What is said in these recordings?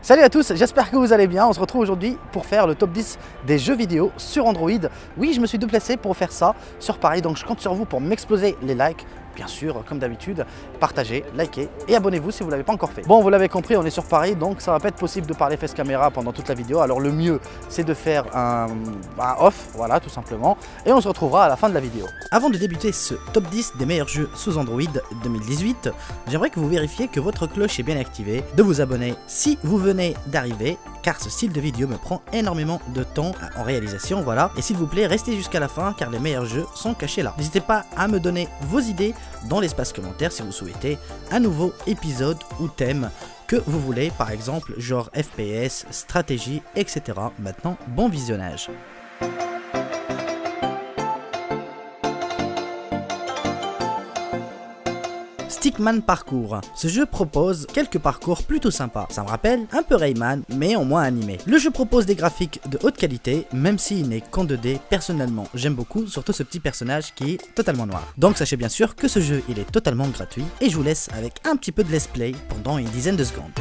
Salut à tous, j'espère que vous allez bien. On se retrouve aujourd'hui pour faire le top 10 des jeux vidéo sur Android. Oui, je me suis déplacé pour faire ça sur Paris, donc je compte sur vous pour m'exploser les likes. Bien sûr, comme d'habitude, partagez, likez et abonnez-vous si vous ne l'avez pas encore fait. Bon, vous l'avez compris, on est sur Paris, donc ça va pas être possible de parler face caméra pendant toute la vidéo. Alors le mieux, c'est de faire un off, voilà, tout simplement. Et on se retrouvera à la fin de la vidéo. Avant de débuter ce top 10 des meilleurs jeux sous Android 2018, j'aimerais que vous vérifiez que votre cloche est bien activée, de vous abonner si vous venez d'arriver, car ce style de vidéo me prend énormément de temps en réalisation, voilà. Et s'il vous plaît, restez jusqu'à la fin, car les meilleurs jeux sont cachés là. N'hésitez pas à me donner vos idées dans l'espace commentaire si vous souhaitez un nouveau épisode ou thème que vous voulez, par exemple genre FPS, stratégie, etc. Maintenant, bon visionnage. Stickman Parcours. Ce jeu propose quelques parcours plutôt sympas. Ça me rappelle un peu Rayman, mais en moins animé. Le jeu propose des graphiques de haute qualité, même s'il n'est qu'en 2D. Personnellement, j'aime beaucoup, surtout ce petit personnage qui est totalement noir. Donc sachez bien sûr que ce jeu, il est totalement gratuit, et je vous laisse avec un petit peu de let's play pendant une dizaine de secondes.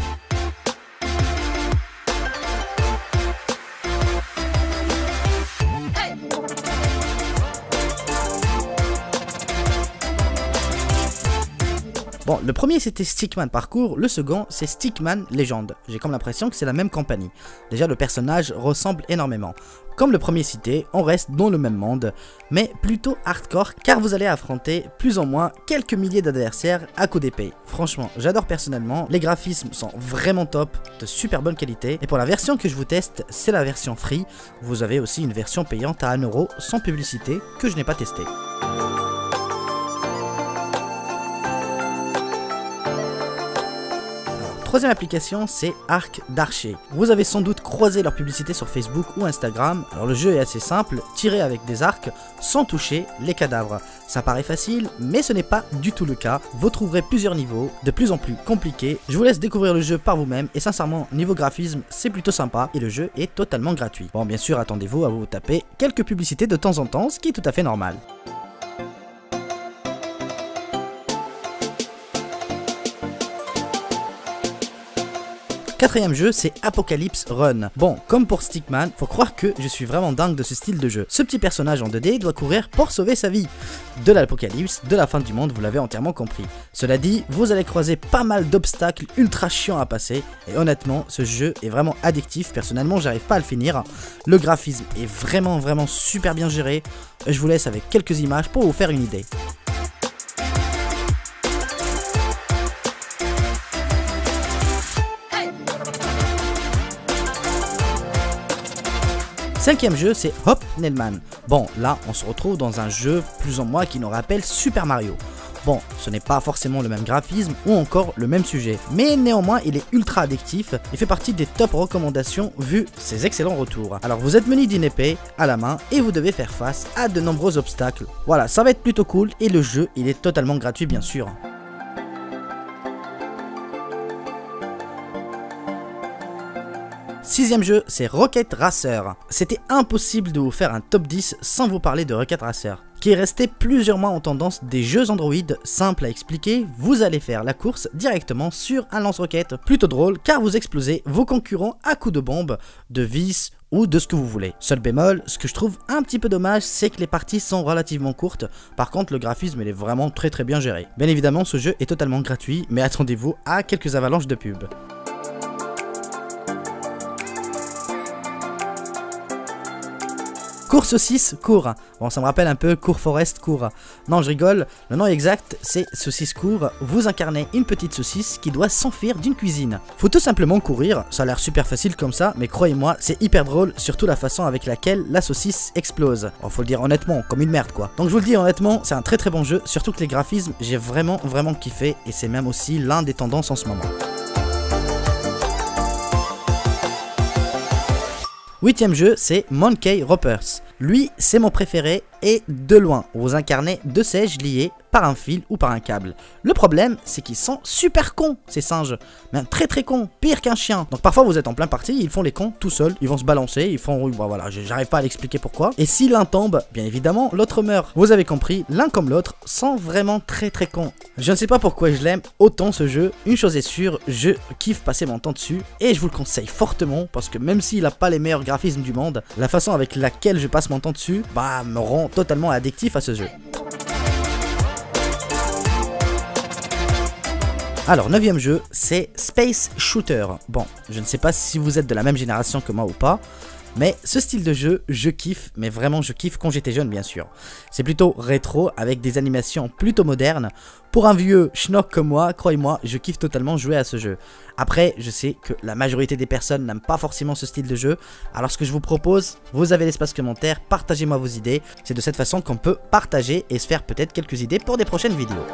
Bon, le premier c'était Stickman Parcours, le second c'est Stickman Légende. J'ai comme l'impression que c'est la même compagnie. Déjà le personnage ressemble énormément. Comme le premier cité, on reste dans le même monde, mais plutôt hardcore car vous allez affronter plus ou moins quelques milliers d'adversaires à coups d'épée. Franchement, j'adore personnellement, les graphismes sont vraiment top, de super bonne qualité. Et pour la version que je vous teste, c'est la version free. Vous avez aussi une version payante à 1 € sans publicité que je n'ai pas testée. Troisième application, c'est Arc d'Archer. Vous avez sans doute croisé leur publicité sur Facebook ou Instagram. Alors le jeu est assez simple, tirer avec des arcs sans toucher les cadavres. Ça paraît facile, mais ce n'est pas du tout le cas. Vous trouverez plusieurs niveaux, de plus en plus compliqués. Je vous laisse découvrir le jeu par vous-même et sincèrement, niveau graphisme, c'est plutôt sympa et le jeu est totalement gratuit. Bon, bien sûr, attendez-vous à vous taper quelques publicités de temps en temps, ce qui est tout à fait normal. Quatrième jeu, c'est Apocalypse Run. Bon, comme pour Stickman, faut croire que je suis vraiment dingue de ce style de jeu. Ce petit personnage en 2D doit courir pour sauver sa vie. De l'apocalypse, de la fin du monde, vous l'avez entièrement compris. Cela dit, vous allez croiser pas mal d'obstacles ultra chiants à passer. Et honnêtement, ce jeu est vraiment addictif. Personnellement, j'arrive pas à le finir. Le graphisme est vraiment super bien géré. Je vous laisse avec quelques images pour vous faire une idée. Cinquième jeu, c'est Hop Nelman. Bon, là, on se retrouve dans un jeu plus ou moins qui nous rappelle Super Mario. Bon, ce n'est pas forcément le même graphisme ou encore le même sujet, mais néanmoins il est ultra addictif et fait partie des top recommandations vu ses excellents retours. Alors vous êtes muni d'une épée à la main et vous devez faire face à de nombreux obstacles. Voilà, ça va être plutôt cool et le jeu il est totalement gratuit bien sûr. Sixième jeu, c'est Rocket Racer. C'était impossible de vous faire un top 10 sans vous parler de Rocket Racer, qui est resté plusieurs mois en tendance des jeux Android simples à expliquer. Vous allez faire la course directement sur un lance-roquette, plutôt drôle car vous explosez vos concurrents à coups de bombes, de vis ou de ce que vous voulez. Seul bémol, ce que je trouve un petit peu dommage, c'est que les parties sont relativement courtes. Par contre, le graphisme il est vraiment très bien géré. Bien évidemment, ce jeu est totalement gratuit, mais attendez-vous à quelques avalanches de pubs. Course 6 court. Bon, ça me rappelle un peu Court Forest court. Non, je rigole. Le nom exact, c'est Saucisse court. Vous incarnez une petite saucisse qui doit s'enfuir d'une cuisine. Faut tout simplement courir. Ça a l'air super facile comme ça, mais croyez-moi, c'est hyper drôle, surtout la façon avec laquelle la saucisse explose. Bon, faut le dire honnêtement, comme une merde quoi. Donc je vous le dis honnêtement, c'est un très bon jeu, surtout que les graphismes, j'ai vraiment kiffé et c'est même aussi l'un des tendances en ce moment. Huitième jeu, c'est Monkey Roppers. Lui, c'est mon préféré et de loin. Vous incarnez deux seiges liés par un fil ou par un câble. Le problème, c'est qu'ils sont super cons, ces singes. Mais très très cons, pire qu'un chien. Donc parfois vous êtes en plein parti, ils font les cons tout seuls, ils vont se balancer, ils font, oui, bah voilà, j'arrive pas à l'expliquer pourquoi. Et si l'un tombe, bien évidemment, l'autre meurt. Vous avez compris, l'un comme l'autre sont vraiment très très cons. Je ne sais pas pourquoi je l'aime autant ce jeu. Une chose est sûre, je kiffe passer mon temps dessus et je vous le conseille fortement parce que même s'il n'a pas les meilleurs graphismes du monde, la façon avec laquelle je passe mon temps dessus, bah me rend totalement addictif à ce jeu. Alors, 9e jeu, c'est Space Shooter. Bon, je ne sais pas si vous êtes de la même génération que moi ou pas, mais ce style de jeu, je kiffe, mais vraiment je kiffe quand j'étais jeune bien sûr. C'est plutôt rétro, avec des animations plutôt modernes. Pour un vieux schnock comme moi, croyez-moi, je kiffe totalement jouer à ce jeu. Après, je sais que la majorité des personnes n'aiment pas forcément ce style de jeu. Alors ce que je vous propose, vous avez l'espace commentaire, partagez-moi vos idées. C'est de cette façon qu'on peut partager et se faire peut-être quelques idées pour des prochaines vidéos.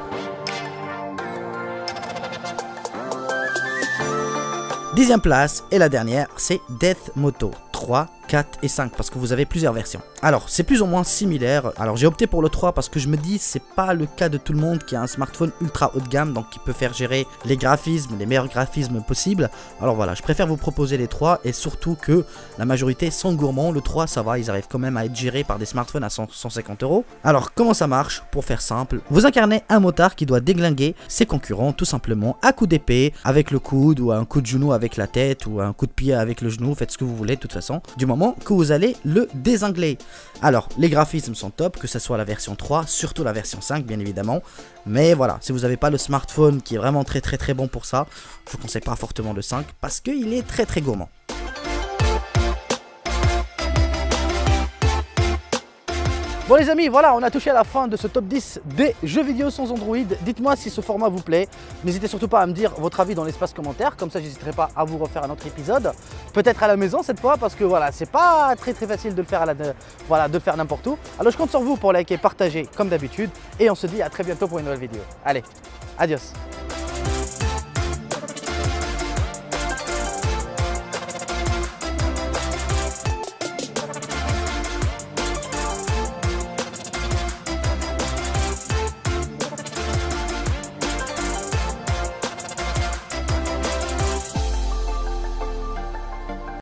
10e place et la dernière, c'est Death Moto 3, 4 et 5 parce que vous avez plusieurs versions. Alors c'est plus ou moins similaire. Alors j'ai opté pour le 3 parce que je me dis c'est pas le cas de tout le monde qui a un smartphone ultra haut de gamme, donc qui peut faire gérer les graphismes, les meilleurs graphismes possibles. Alors voilà, je préfère vous proposer les 3 et surtout que la majorité sont gourmands. Le 3 ça va, ils arrivent quand même à être gérés par des smartphones à 150 €. Alors comment ça marche? Pour faire simple, vous incarnez un motard qui doit déglinguer ses concurrents tout simplement à coup d'épée, avec le coude ou un coup de genou avec la tête ou un coup de pied avec le genou, faites ce que vous voulez de toute façon, du moment que vous allez le désingler. Alors les graphismes sont top, que ce soit la version 3, surtout la version 5 bien évidemment, mais voilà, si vous n'avez pas le smartphone qui est vraiment très bon pour ça, je vous conseille pas fortement le 5 parce qu'il est très gourmand. Bon les amis, voilà, on a touché à la fin de ce top 10 des jeux vidéo sans Android. Dites-moi si ce format vous plaît. N'hésitez surtout pas à me dire votre avis dans l'espace commentaire. Comme ça, j'hésiterai pas à vous refaire un autre épisode. Peut-être à la maison cette fois, parce que voilà, c'est pas très facile de le faire, voilà, de le faire n'importe où. Alors je compte sur vous pour liker, partager comme d'habitude. Et on se dit à très bientôt pour une nouvelle vidéo. Allez, adios.